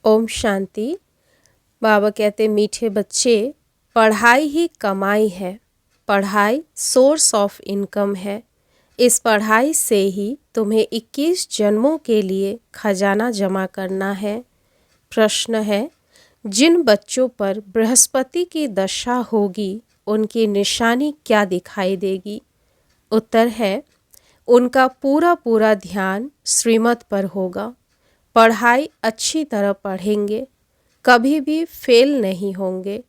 ओम शांति। बाबा कहते मीठे बच्चे, पढ़ाई ही कमाई है। पढ़ाई सोर्स ऑफ इनकम है। इस पढ़ाई से ही तुम्हें 21 जन्मों के लिए खजाना जमा करना है। प्रश्न है, जिन बच्चों पर बृहस्पति की दशा होगी उनकी निशानी क्या दिखाई देगी? उत्तर है, उनका पूरा पूरा ध्यान श्रीमत पर होगा। पढ़ाई अच्छी तरह पढ़ेंगे, कभी भी फेल नहीं होंगे।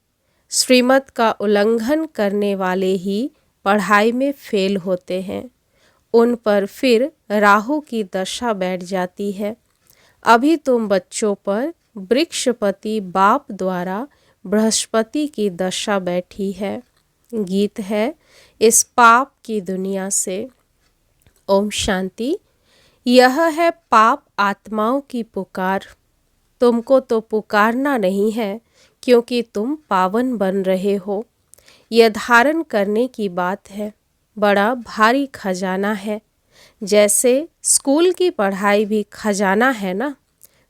श्रीमत का उल्लंघन करने वाले ही पढ़ाई में फेल होते हैं। उन पर फिर राहु की दशा बैठ जाती है। अभी तुम बच्चों पर वृक्षपति बाप द्वारा बृहस्पति की दशा बैठी है। गीत है, इस पाप की दुनिया से। ओम शांति। यह है पाप आत्माओं की पुकार। तुमको तो पुकारना नहीं है, क्योंकि तुम पावन बन रहे हो। यह धारण करने की बात है। बड़ा भारी खजाना है। जैसे स्कूल की पढ़ाई भी खजाना है ना।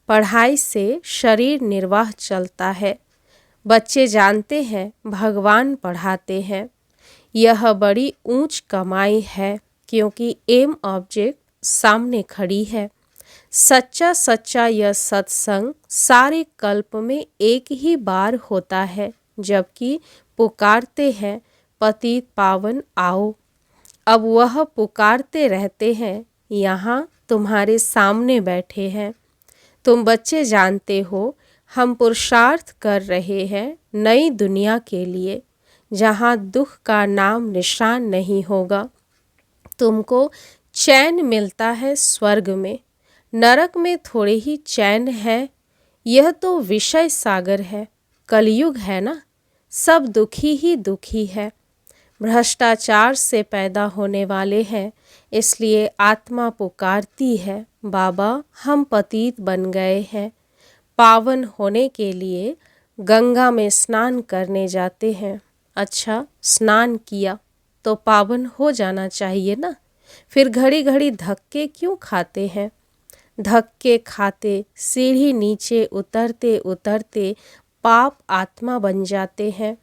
पढ़ाई से शरीर निर्वाह चलता है। बच्चे जानते हैं भगवान पढ़ाते हैं। यह बड़ी ऊंच कमाई है, क्योंकि एम ऑब्जेक्ट सामने खड़ी है। सच्चा सच्चा यह सत्संग सारे कल्प में एक ही बार होता है, जबकि पुकारते हैं पतित पावन आओ। अब वह पुकारते रहते हैं, यहाँ तुम्हारे सामने बैठे हैं। तुम बच्चे जानते हो, हम पुरुषार्थ कर रहे हैं नई दुनिया के लिए, जहाँ दुख का नाम निशान नहीं होगा। तुमको चैन मिलता है स्वर्ग में। नरक में थोड़े ही चैन है। यह तो विषय सागर है। कलयुग है ना। सब दुखी ही दुखी है। भ्रष्टाचार से पैदा होने वाले हैं, इसलिए आत्मा पुकारती है, बाबा हम पतित बन गए हैं। पावन होने के लिए गंगा में स्नान करने जाते हैं। अच्छा, स्नान किया तो पावन हो जाना चाहिए ना। फिर घड़ी घड़ी धक्के क्यों खाते हैं? धक्के खाते सीढ़ी नीचे उतरते उतरते पाप आत्मा बन जाते हैं।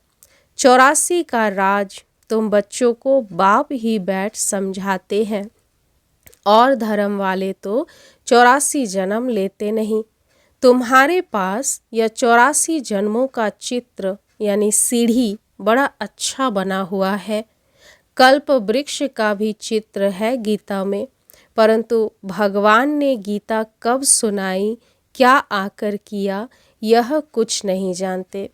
84 का राज तुम बच्चों को बाप ही बैठ समझाते हैं। और धर्म वाले तो 84 जन्म लेते नहीं। तुम्हारे पास यह 84 जन्मों का चित्र यानी सीढ़ी बड़ा अच्छा बना हुआ है। कल्प वृक्ष का भी चित्र है गीता में, परंतु भगवान ने गीता कब सुनाई, क्या आकर किया, यह कुछ नहीं जानते।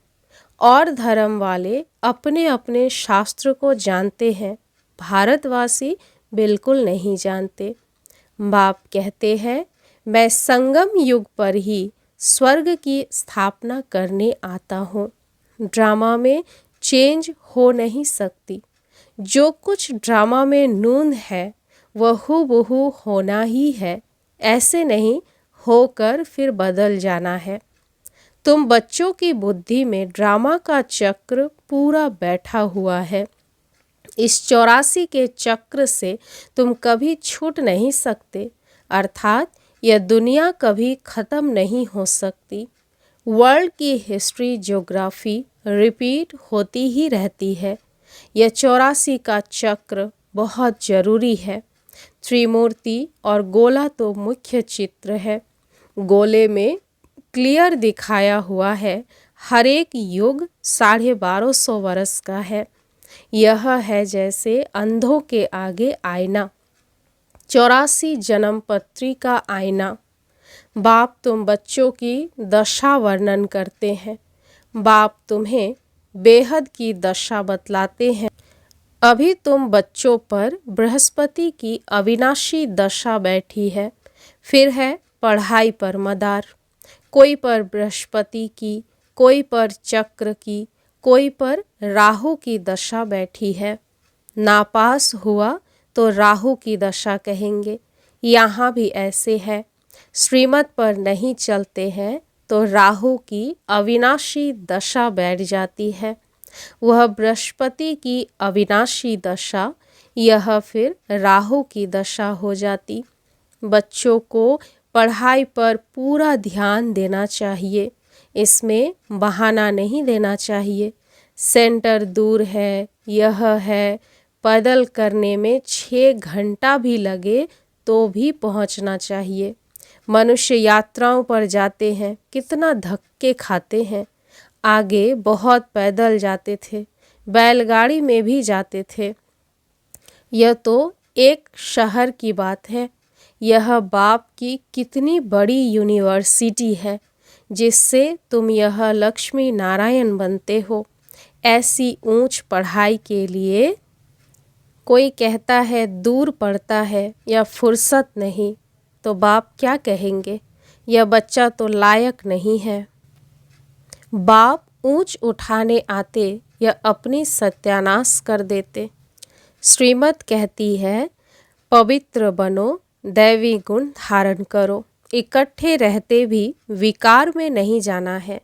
और धर्म वाले अपने अपने शास्त्र को जानते हैं, भारतवासी बिल्कुल नहीं जानते। बाप कहते हैं, मैं संगम युग पर ही स्वर्ग की स्थापना करने आता हूँ। ड्रामा में चेंज हो नहीं सकती। जो कुछ ड्रामा में नून है वह हूबहू होना ही है। ऐसे नहीं होकर फिर बदल जाना है। तुम बच्चों की बुद्धि में ड्रामा का चक्र पूरा बैठा हुआ है। इस 84 के चक्र से तुम कभी छूट नहीं सकते, अर्थात यह दुनिया कभी ख़त्म नहीं हो सकती। वर्ल्ड की हिस्ट्री ज्योग्राफी रिपीट होती ही रहती है। यह 84 का चक्र बहुत जरूरी है। त्रिमूर्ति और गोला तो मुख्य चित्र है। गोले में क्लियर दिखाया हुआ है, हर एक युग 1250 वर्ष का है। यह है जैसे अंधों के आगे आईना, 84 जन्म पत्री का आईना। बाप तुम बच्चों की दशा वर्णन करते हैं। बाप तुम्हें बेहद की दशा बतलाते हैं। अभी तुम बच्चों पर बृहस्पति की अविनाशी दशा बैठी है। फिर है पढ़ाई पर मदार। कोई पर बृहस्पति की, कोई पर चक्र की, कोई पर राहु की दशा बैठी है। नापास हुआ तो राहु की दशा कहेंगे। यहाँ भी ऐसे है। श्रीमत पर नहीं चलते हैं तो राहु की अविनाशी दशा बैठ जाती है। वह बृहस्पति की अविनाशी दशा, यह फिर राहु की दशा हो जाती। बच्चों को पढ़ाई पर पूरा ध्यान देना चाहिए। इसमें बहाना नहीं देना चाहिए। सेंटर दूर है, यह है, पैदल करने में 6 घंटा भी लगे तो भी पहुंचना चाहिए। मनुष्य यात्राओं पर जाते हैं, कितना धक्के खाते हैं। आगे बहुत पैदल जाते थे, बैलगाड़ी में भी जाते थे। यह तो एक शहर की बात है। यह बाप की कितनी बड़ी यूनिवर्सिटी है जिससे तुम यह लक्ष्मी नारायण बनते हो। ऐसी ऊंच पढ़ाई के लिए कोई कहता है दूर पड़ता है या फुर्सत नहीं, तो बाप क्या कहेंगे? यह बच्चा तो लायक नहीं है। बाप ऊंच उठाने आते या अपनी सत्यानाश कर देते। श्रीमत कहती है, पवित्र बनो, दैवी गुण धारण करो। इकट्ठे रहते भी विकार में नहीं जाना है।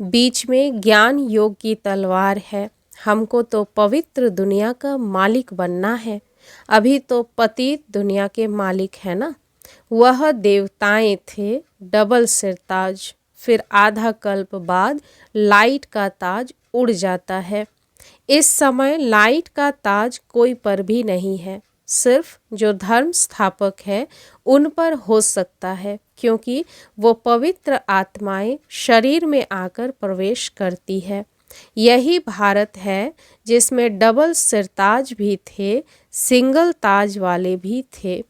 बीच में ज्ञान योग की तलवार है। हमको तो पवित्र दुनिया का मालिक बनना है। अभी तो पतित दुनिया के मालिक है ना। वह देवताएं थे, डबल सिर ताज। फिर आधा कल्प बाद लाइट का ताज उड़ जाता है। इस समय लाइट का ताज कोई पर भी नहीं है, सिर्फ जो धर्म स्थापक है उन पर हो सकता है, क्योंकि वो पवित्र आत्माएं शरीर में आकर प्रवेश करती है। यही भारत है जिसमें डबल सिरताज भी थे, सिंगल ताज वाले भी थे।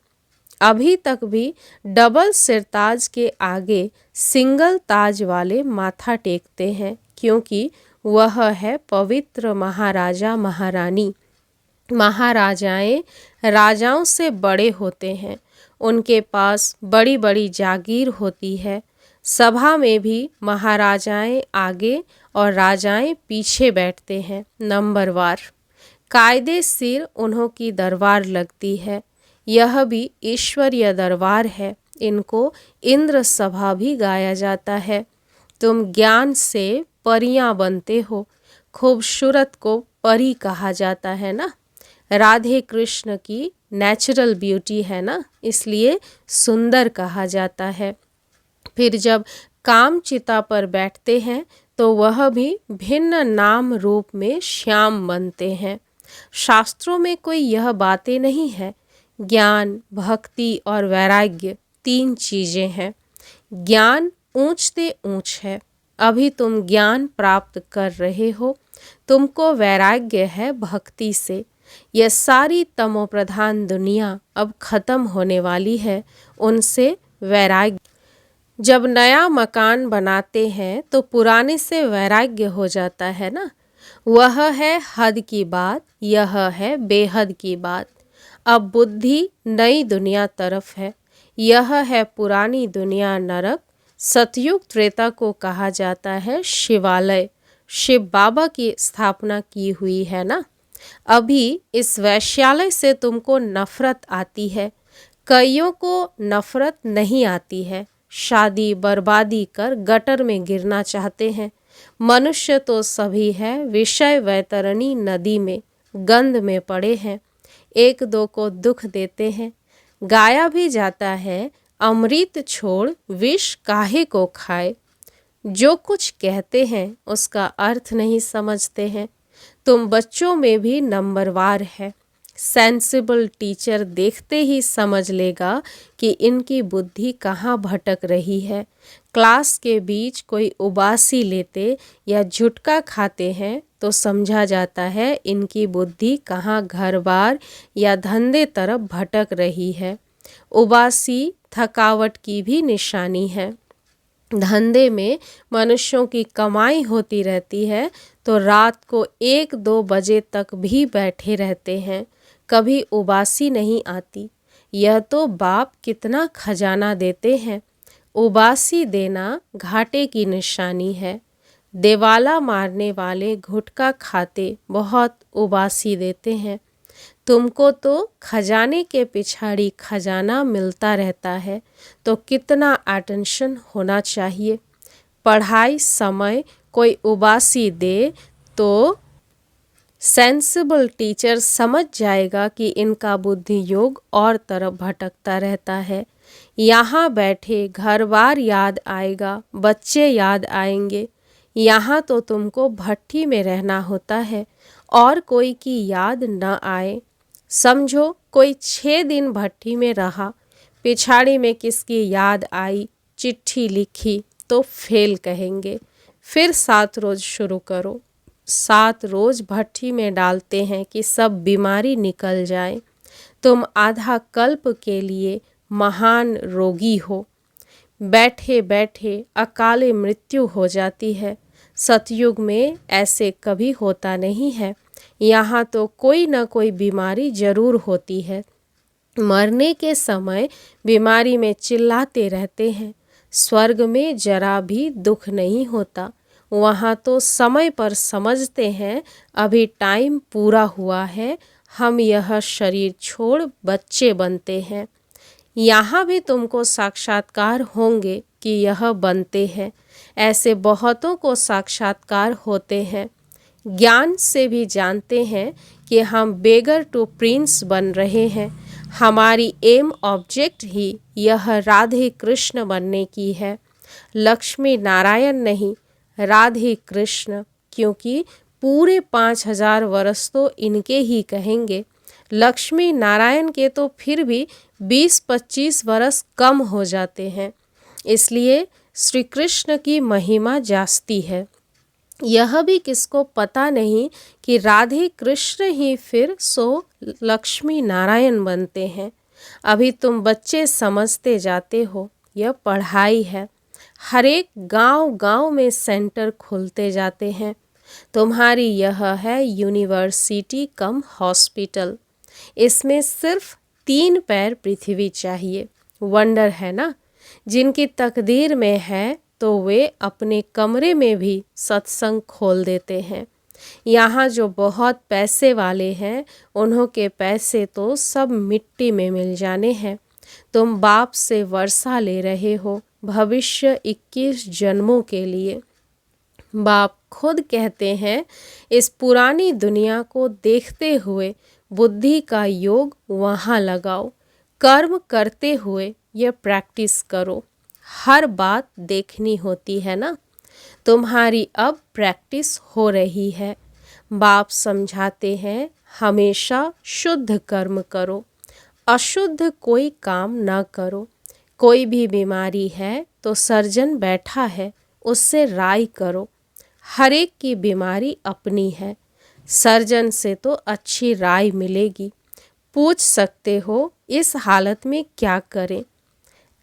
अभी तक भी डबल सिरताज के आगे सिंगल ताज वाले माथा टेकते हैं, क्योंकि वह है पवित्र महाराजा महारानी। महाराजाएं राजाओं से बड़े होते हैं। उनके पास बड़ी बड़ी जागीर होती है। सभा में भी महाराजाएं आगे और राजाएं पीछे बैठते हैं, नंबरवार। कायदे सिर उन्हों की दरबार लगती है। यह भी ईश्वरीय दरबार है। इनको इंद्र सभा भी गाया जाता है। तुम ज्ञान से परियां बनते हो। खूबसूरत को परी कहा जाता है ना। राधे कृष्ण की नेचुरल ब्यूटी है ना, इसलिए सुंदर कहा जाता है। फिर जब काम चिता पर बैठते हैं तो वह भी भिन्न नाम रूप में श्याम बनते हैं। शास्त्रों में कोई यह बातें नहीं है। ज्ञान, भक्ति और वैराग्य 3 चीजें हैं। ज्ञान ऊंचते ऊंच है। अभी तुम ज्ञान प्राप्त कर रहे हो। तुमको वैराग्य है भक्ति से। यह सारी तमोप्रधान दुनिया अब खत्म होने वाली है, उनसे वैराग्य। जब नया मकान बनाते हैं तो पुराने से वैराग्य हो जाता है ना। वह है हद की बात, यह है बेहद की बात। अब बुद्धि नई दुनिया तरफ है। यह है पुरानी दुनिया नरक। सतयुग त्रेता को कहा जाता है शिवालय। शिव बाबा की स्थापना की हुई है ना। अभी इस वैश्यालय से तुमको नफरत आती है। कईयों को नफरत नहीं आती है। शादी बर्बादी कर गटर में गिरना चाहते हैं। मनुष्य तो सभी है विषय वैतरणी नदी में गंध में पड़े हैं। एक दो को दुख देते हैं। गाया भी जाता है, अमृत छोड़ विष काहे को खाए। जो कुछ कहते हैं उसका अर्थ नहीं समझते हैं। तुम बच्चों में भी नंबरवार है। सेंसिबल टीचर देखते ही समझ लेगा कि इनकी बुद्धि कहाँ भटक रही है। क्लास के बीच कोई उबासी लेते या झुटका खाते हैं तो समझा जाता है इनकी बुद्धि कहाँ घर बार या धंधे तरफ भटक रही है। उबासी थकावट की भी निशानी है। धंधे में मनुष्यों की कमाई होती रहती है तो रात को 1-2 बजे तक भी बैठे रहते हैं, कभी उबासी नहीं आती। यह तो बाप कितना खजाना देते हैं। उबासी देना घाटे की निशानी है। देवाला मारने वाले गुटखा खाते बहुत उबासी देते हैं। तुमको तो खजाने के पिछाड़ी खजाना मिलता रहता है, तो कितना अटेंशन होना चाहिए। पढ़ाई समय कोई उबासी दे तो सेंसिबल टीचर समझ जाएगा कि इनका बुद्धि योग और तरफ भटकता रहता है। यहाँ बैठे घर बार याद आएगा, बच्चे याद आएंगे। यहाँ तो तुमको भट्ठी में रहना होता है और कोई की याद न आए। समझो कोई 6 दिन भट्ठी में रहा, पिछाड़ी में किसकी याद आई, चिट्ठी लिखी तो फेल कहेंगे। फिर 7 रोज शुरू करो। 7 रोज भट्ठी में डालते हैं कि सब बीमारी निकल जाए। तुम आधा कल्प के लिए महान रोगी हो। बैठे बैठे अकाले मृत्यु हो जाती है। सतयुग में ऐसे कभी होता नहीं है। यहाँ तो कोई न कोई बीमारी जरूर होती है। मरने के समय बीमारी में चिल्लाते रहते हैं। स्वर्ग में जरा भी दुख नहीं होता। वहाँ तो समय पर समझते हैं अभी टाइम पूरा हुआ है, हम यह शरीर छोड़ बच्चे बनते हैं। यहाँ भी तुमको साक्षात्कार होंगे कि यह बनते हैं। ऐसे बहुतों को साक्षात्कार होते हैं। ज्ञान से भी जानते हैं कि हम बेगर टू प्रिंस बन रहे हैं। हमारी एम ऑब्जेक्ट ही यह राधे कृष्ण बनने की है, लक्ष्मी नारायण नहीं, राधे कृष्ण। क्योंकि पूरे 5000 वर्ष तो इनके ही कहेंगे। लक्ष्मी नारायण के तो फिर भी 20-25 वर्ष कम हो जाते हैं। इसलिए श्री कृष्ण की महिमा जास्ती है। यह भी किसको पता नहीं कि राधे कृष्ण ही फिर सो लक्ष्मी नारायण बनते हैं। अभी तुम बच्चे समझते जाते हो, यह पढ़ाई है। हर एक गांव में सेंटर खुलते जाते हैं। तुम्हारी यह है यूनिवर्सिटी कम हॉस्पिटल। इसमें सिर्फ 3 पैर पृथ्वी चाहिए। वंडर है ना। जिनकी तकदीर में है तो वे अपने कमरे में भी सत्संग खोल देते हैं। यहाँ जो बहुत पैसे वाले हैं, उन्हों के पैसे तो सब मिट्टी में मिल जाने हैं। तुम बाप से वर्षा ले रहे हो भविष्य 21 जन्मों के लिए। बाप खुद कहते हैं इस पुरानी दुनिया को देखते हुए बुद्धि का योग वहाँ लगाओ। कर्म करते हुए यह प्रैक्टिस करो। हर बात देखनी होती है ना। तुम्हारी अब प्रैक्टिस हो रही है। बाप समझाते हैं हमेशा शुद्ध कर्म करो, अशुद्ध कोई काम न करो। कोई भी बीमारी है तो सर्जन बैठा है, उससे राय करो। हर एक की बीमारी अपनी है। सर्जन से तो अच्छी राय मिलेगी। पूछ सकते हो इस हालत में क्या करें।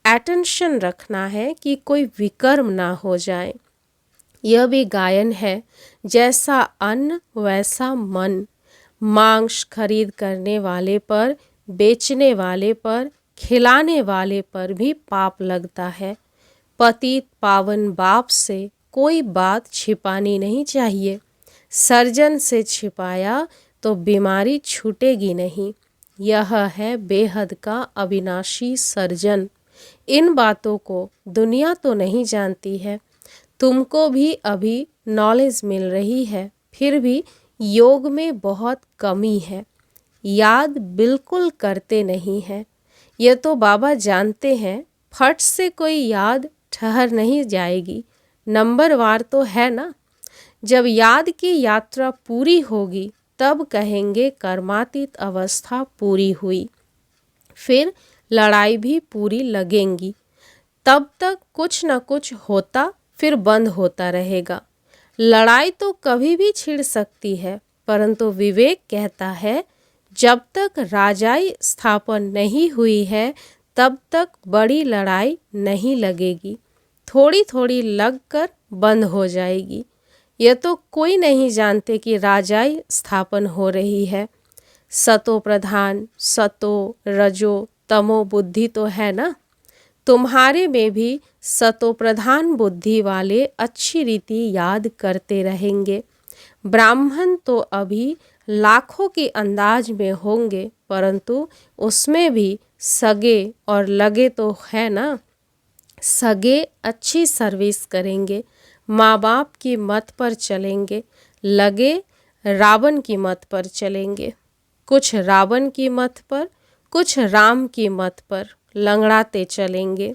अटेंशन रखना है कि कोई विकर्म ना हो जाए। यह भी गायन है, जैसा अन्न वैसा मन। मांस खरीद करने वाले पर, बेचने वाले पर, खिलाने वाले पर भी पाप लगता है। पतित पावन बाप से कोई बात छिपानी नहीं चाहिए। सर्जन से छिपाया तो बीमारी छूटेगी नहीं। यह है बेहद का अविनाशी सर्जन। इन बातों को दुनिया तो नहीं जानती है। तुमको भी अभी नॉलेज मिल रही है, फिर भी योग में बहुत कमी है। याद बिल्कुल करते नहीं हैं। यह तो बाबा जानते हैं, फट से कोई याद ठहर नहीं जाएगी। नंबरवार तो है ना। जब याद की यात्रा पूरी होगी तब कहेंगे कर्मातीत अवस्था पूरी हुई। फिर लड़ाई भी पूरी लगेंगी। तब तक कुछ न कुछ होता फिर बंद होता रहेगा। लड़ाई तो कभी भी छिड़ सकती है, परंतु विवेक कहता है जब तक राजाई स्थापन नहीं हुई है तब तक बड़ी लड़ाई नहीं लगेगी। थोड़ी थोड़ी लगकर बंद हो जाएगी। यह तो कोई नहीं जानते कि राजाई स्थापन हो रही है। सतो प्रधान, सतो रजो तमो बुद्धि तो है ना। तुम्हारे में भी सतो प्रधान बुद्धि वाले अच्छी रीति याद करते रहेंगे। ब्राह्मण तो अभी लाखों के अंदाज में होंगे, परंतु उसमें भी सगे और लगे तो है ना। सगे अच्छी सर्विस करेंगे, माँ बाप की मत पर चलेंगे। लगे रावण की मत पर चलेंगे। कुछ रावण की मत पर, कुछ राम की मत पर। लंगड़ाते चलेंगे।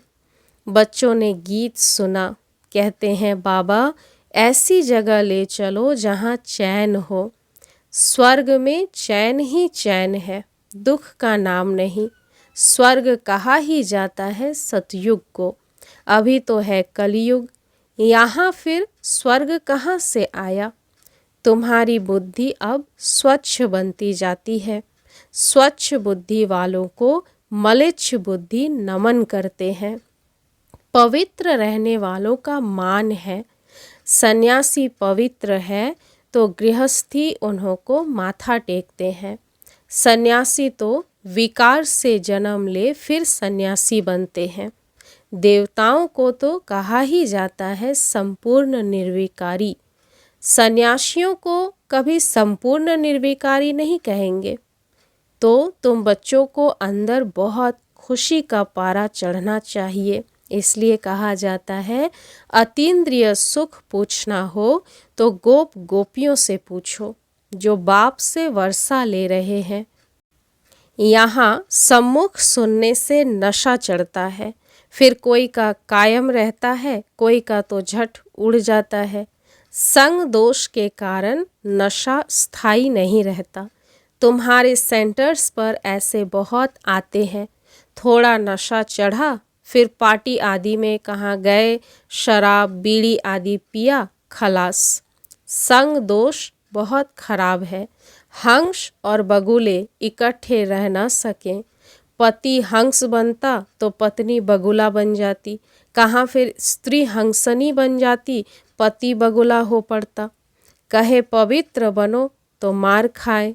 बच्चों ने गीत सुना, कहते हैं बाबा ऐसी जगह ले चलो जहाँ चैन हो। स्वर्ग में चैन ही चैन है, दुख का नाम नहीं। स्वर्ग कहा ही जाता है सतयुग को, अभी तो है कलयुग। यहाँ फिर स्वर्ग कहाँ से आया। तुम्हारी बुद्धि अब स्वच्छ बनती जाती है। स्वच्छ बुद्धि वालों को मलिच्छ बुद्धि नमन करते हैं। पवित्र रहने वालों का मान है। सन्यासी पवित्र है तो गृहस्थी उन्हों को माथा टेकते हैं। सन्यासी तो विकार से जन्म ले फिर सन्यासी बनते हैं। देवताओं को तो कहा ही जाता है संपूर्ण निर्विकारी। सन्यासियों को कभी संपूर्ण निर्विकारी नहीं कहेंगे। तो तुम बच्चों को अंदर बहुत खुशी का पारा चढ़ना चाहिए। इसलिए कहा जाता है अतीन्द्रिय सुख पूछना हो तो गोप गोपियों से पूछो जो बाप से वर्षा ले रहे हैं। यहाँ सम्मुख सुनने से नशा चढ़ता है, फिर कोई का कायम रहता है, कोई का तो झट उड़ जाता है। संग दोष के कारण नशा स्थायी नहीं रहता। तुम्हारे सेंटर्स पर ऐसे बहुत आते हैं। थोड़ा नशा चढ़ा, फिर पार्टी आदि में कहाँ गए, शराब बीड़ी आदि पिया, खलास। संग दोष बहुत खराब है। हंस और बगुले इकट्ठे रह न सकें। पति हंस बनता तो पत्नी बगुला बन जाती, कहाँ फिर स्त्री हंसनी बन जाती, पति बगुला हो पड़ता। कहे पवित्र बनो तो मार खाए।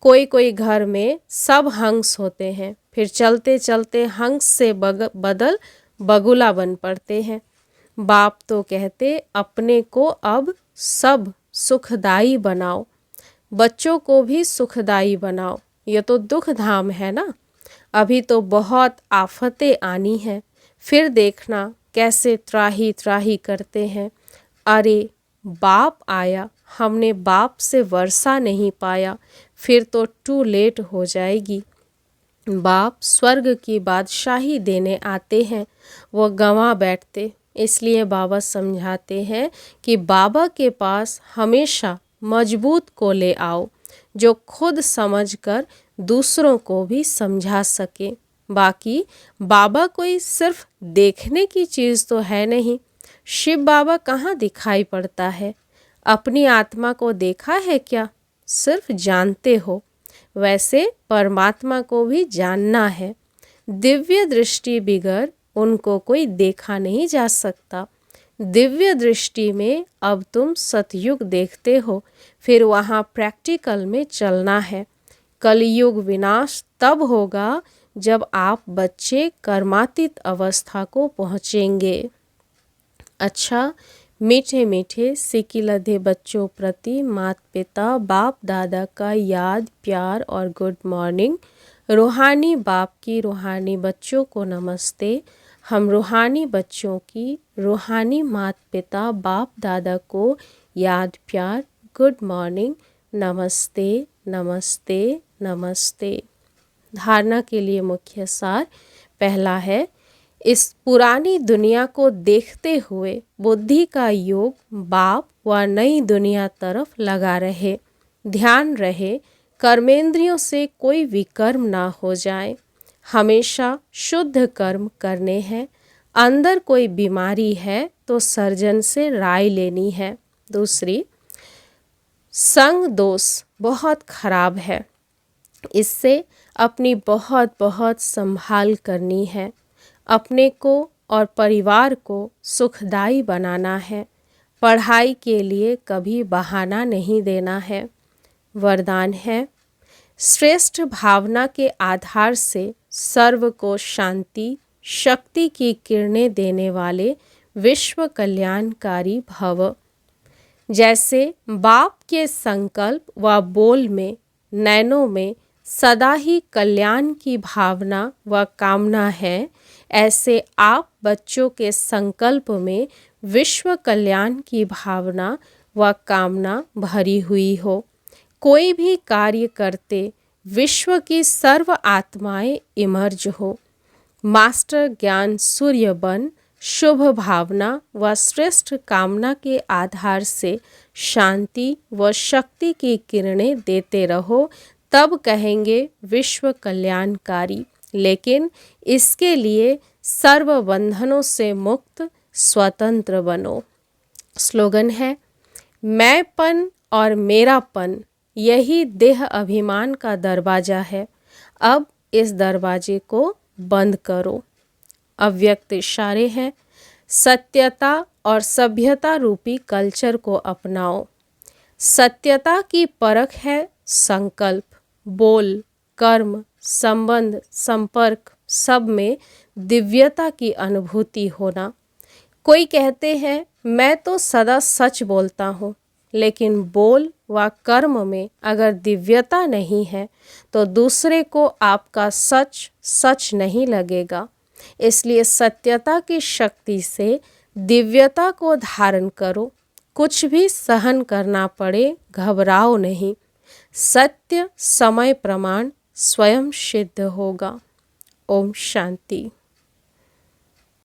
कोई कोई घर में सब हंस होते हैं, फिर चलते चलते हंस से बदल बगुला बन पड़ते हैं। बाप तो कहते अपने को अब सब सुखदाई बनाओ, बच्चों को भी सुखदाई बनाओ। ये तो दुख धाम है ना। अभी तो बहुत आफतें आनी हैं, फिर देखना कैसे त्राही त्राही करते हैं। अरे बाप आया, हमने बाप से वर्षा नहीं पाया, फिर तो टू लेट हो जाएगी। बाप स्वर्ग की बादशाही देने आते हैं, वो गंवा बैठते। इसलिए बाबा समझाते हैं कि बाबा के पास हमेशा मजबूत को ले आओ, जो खुद समझकर दूसरों को भी समझा सके। बाकी बाबा कोई सिर्फ देखने की चीज़ तो है नहीं। शिव बाबा कहाँ दिखाई पड़ता है। अपनी आत्मा को देखा है क्या? सिर्फ जानते हो। वैसे परमात्मा को भी जानना है। दिव्य दृष्टि बिगर उनको कोई देखा नहीं जा सकता। दिव्य दृष्टि में अब तुम सतयुग देखते हो, फिर वहाँ प्रैक्टिकल में चलना है। कलयुग विनाश तब होगा जब आप बच्चे कर्मातीत अवस्था को पहुँचेंगे। अच्छा, मीठे मीठे सिक्की लधे बच्चों प्रति माता पिता बाप दादा का याद प्यार और गुड मॉर्निंग। रूहानी बाप की रूहानी बच्चों को नमस्ते। हम रूहानी बच्चों की रूहानी माता पिता बाप दादा को याद प्यार गुड मॉर्निंग, नमस्ते नमस्ते नमस्ते। धारणा के लिए मुख्य सार पहला है, इस पुरानी दुनिया को देखते हुए बुद्धि का योग बाप व नई दुनिया तरफ लगा रहे। ध्यान रहे कर्मेंद्रियों से कोई विकर्म ना हो जाए। हमेशा शुद्ध कर्म करने हैं। अंदर कोई बीमारी है तो सर्जन से राय लेनी है। दूसरी, संग दोष बहुत खराब है, इससे अपनी बहुत बहुत संभाल करनी है। अपने को और परिवार को सुखदाई बनाना है। पढ़ाई के लिए कभी बहाना नहीं देना है। वरदान है, श्रेष्ठ भावना के आधार से सर्व को शांति शक्ति की किरणें देने वाले विश्व कल्याणकारी भव। जैसे बाप के संकल्प व बोल में नैनों में सदा ही कल्याण की भावना व कामना है, ऐसे आप बच्चों के संकल्प में विश्व कल्याण की भावना व कामना भरी हुई हो। कोई भी कार्य करते विश्व की सर्व आत्माएं इमर्ज हो। मास्टर ज्ञान सूर्य बन शुभ भावना व श्रेष्ठ कामना के आधार से शांति व शक्ति की किरणें देते रहो, तब कहेंगे विश्व कल्याणकारी। लेकिन इसके लिए सर्व बंधनों से मुक्त स्वतंत्र बनो। स्लोगन है, मैंपन और मेरापन यही देह अभिमान का दरवाजा है, अब इस दरवाजे को बंद करो। अव्यक्त इशारे हैं, सत्यता और सभ्यता रूपी कल्चर को अपनाओ। सत्यता की परख है संकल्प, बोल, कर्म, संबंध, संपर्क सब में दिव्यता की अनुभूति होना। कोई कहते हैं मैं तो सदा सच बोलता हूँ, लेकिन बोल व कर्म में अगर दिव्यता नहीं है तो दूसरे को आपका सच सच नहीं लगेगा। इसलिए सत्यता की शक्ति से दिव्यता को धारण करो। कुछ भी सहन करना पड़े, घबराओ नहीं। सत्य समय प्रमाण स्वयं सिद्ध होगा। ओम शांति।